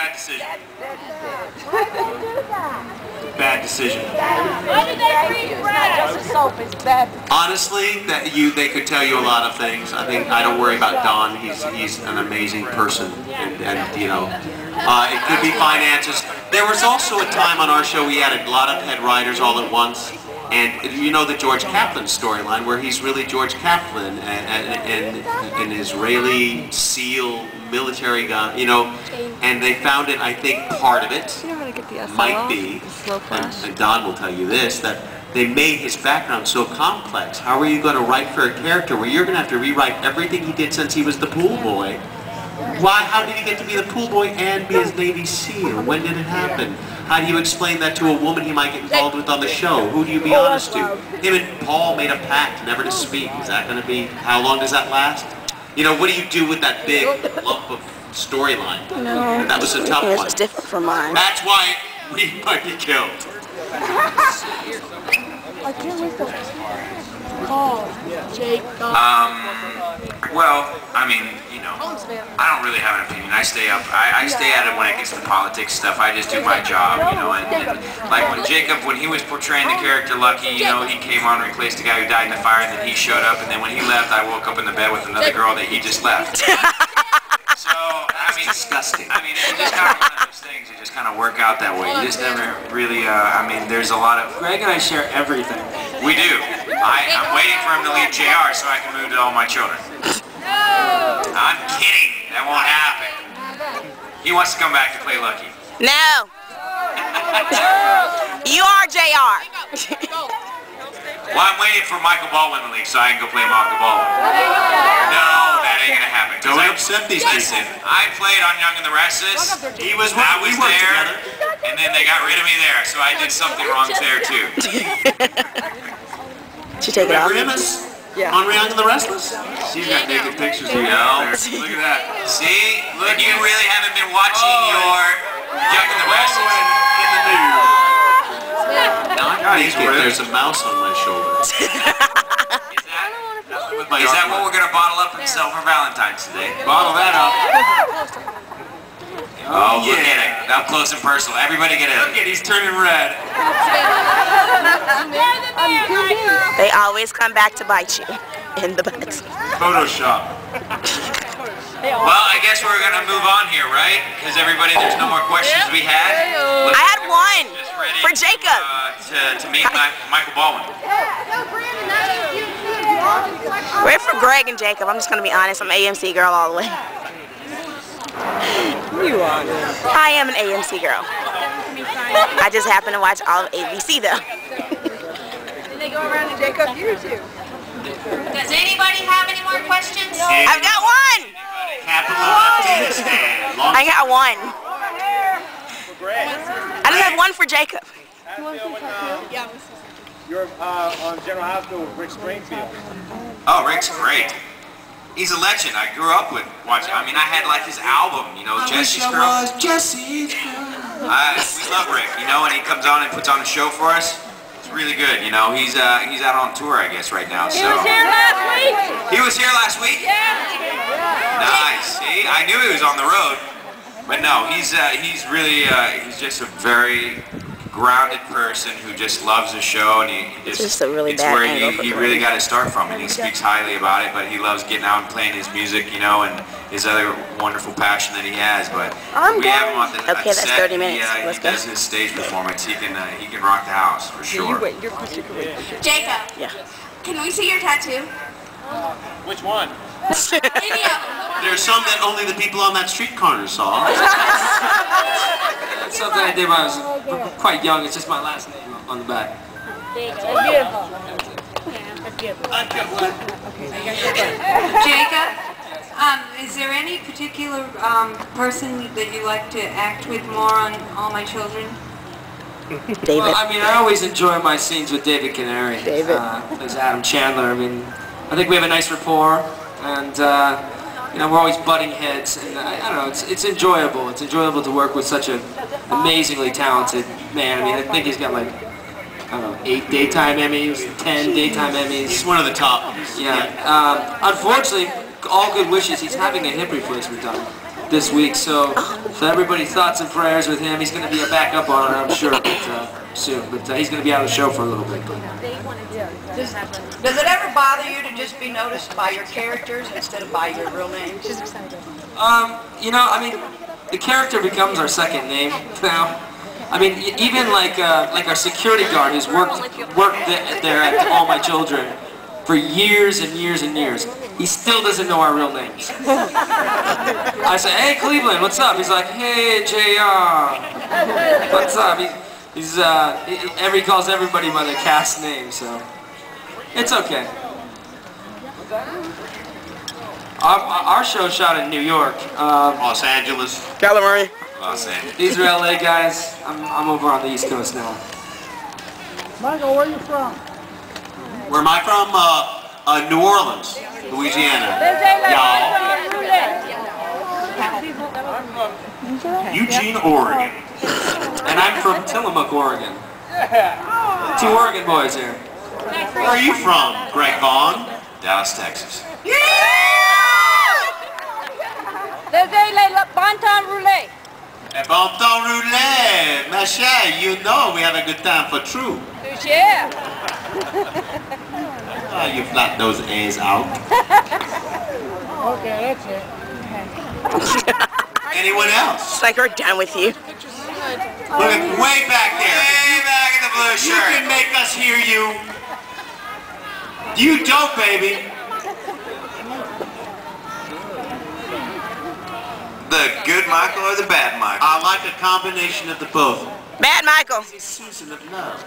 Bad decision. Why did they do that? Bad decision. Why did they freeze Brad? The soap is bad. Honestly, they could tell you a lot of things. I don't worry about Don. He's an amazing person, and you know, it could be finances. There was also a time on our show we had a lot of head writers all at once. And you know the George Kaplan storyline, where he's really George Kaplan, an Israeli SEAL military guy, you know, and they found it, I think part of it might be, and Don will tell you this, that they made his background so complex. How are you going to write for a character where you're going to have to rewrite everything he did since he was the pool boy? Why? How did he get to be the pool boy and be his Navy SEAL? When did it happen? How do you explain that to a woman he might get involved with on the show? Who do you be honest to? Him and Paul made a pact never to speak. Is that going to be, how long does that last? You know, what do you do with that big lump of storyline? No. That was a tough one. It's different from mine. That's why we might be killed. I can't wait to Paul, Jake. Well, I mean, you know, I don't really have an opinion. I stay up. I stay at it when it gets to politics stuff. I just do my job, you know. And like when Jacob, when he was portraying the character Lucky, you know, he came on and replaced the guy who died in the fire, and then he showed up, and then when he left, I woke up in the bed with another girl that he just left. So, I mean, disgusting. I mean, it's just kind of one of those things. You just kind of work out that way. You just never really. I mean, there's a lot of. Greg and I share everything. We do. I'm waiting for him to leave JR so I can move to all my children. I'm kidding. That won't happen. He wants to come back to play Lucky. No. You are JR. Well, I'm waiting for Michael Baldwin to leave so I can go play Michael Baldwin. No, that ain't gonna happen. Don't upset these listen, people. I played on Young and the Restless. He was I was there, together. and then they got rid of me there, so I did something wrong there too. Did you take it off? Remember him? Yeah. On Young and the Restless? She's got naked pictures of you. No. Look at that. See? Look, you really haven't been watching your Young and the Restless. In the news. There's a mouse on my shoulder. Is that what we're going to bottle up and sell for Valentine's today? Bottle that up. Oh, look at it. Up close and personal. Everybody get it. Look at it. He's turning red. They always come back to bite you in the butt. Photoshop. Well, I guess we're going to move on here, right? Because everybody, there's no more questions we had. I had one for Jacob. To meet Michael Baldwin. We're for Greg and Jacob. I'm just going to be honest. I'm an AMC girl all the way. You are. I am an AMC girl. I just happen to watch all of ABC though. They go around to Jacob, you too. Does anybody have any more questions? I've got one. I got one. I just have one for Jacob. You're on General Hospital with Rick Springfield. Oh, Rick's great. He's a legend. I grew up with watching. I mean, I had like his album, you know, Jesse's Girl. Jesse's We love Rick, you know, and he comes on and puts on a show for us. It's really good, you know. He's out on tour, I guess, right now. So. He was here last week. He was here last week? Yeah. Nice. See, I knew he was on the road, but no, he's really he's just a very grounded person who just loves the show, and he just a really it's bad where angle he really got to start from, and he speaks highly about it. But he loves getting out and playing his music, you know, and his other wonderful passion that he has. But we have him on the okay, that's set. 30 minutes. He does his stage performance. He can rock the house for sure. Jacob. Yeah. Can we see your tattoo? Which one? Any of them. There's some that only the people on that street corner saw. That's something I did when I was quite young. It's just my last name on the back. Jacob, is there any particular person that you like to act with more on All My Children? David. Well, I mean, I always enjoy my scenes with David Canary. David. There's Adam Chandler. I mean, I think we have a nice rapport, and you know, we're always butting heads, and I don't know, it's enjoyable. It's enjoyable to work with such an amazingly talented man. I mean, I think he's got like, I don't know, 8 daytime Emmys, 10 daytime Emmys. He's one of the top. Yeah. Unfortunately, all good wishes, he's having a hip replacement done. this week, so everybody's thoughts and prayers with him. He's going to be a backup on it, I'm sure, soon. But he's going to be out of the show for a little bit. Does it ever bother you to just be noticed by your characters instead of by your real names? You know, I mean, the character becomes our second name now. I mean, even like our security guard who's worked there at All My Children for years and years and years. He still doesn't know our real names. I say, hey Cleveland, what's up? He's like, hey JR, what's up? He calls everybody by their cast name, so it's okay. Our show shot in New York. Los Angeles. California. Los Angeles. These are LA guys. I'm over on the East Coast now. Michael, where are you from? Where am I from? New Orleans, Louisiana. Y'all. Eugene, Oregon. And I'm from Tillamook, Oregon. 2 Oregon boys here. Where are you from, Greg Vaugh? Dallas, Texas. Et bon temps roulé, ma chère, you know we have a good time for true. You flat those A's out. Okay, that's it. Anyone else? It's like we're done with you. Look, way back there. Way back in the blue shirt. You can make us hear you. You don't, baby. The good Michael or the bad Michael? I like a combination of the both. Bad Michael. Season of love.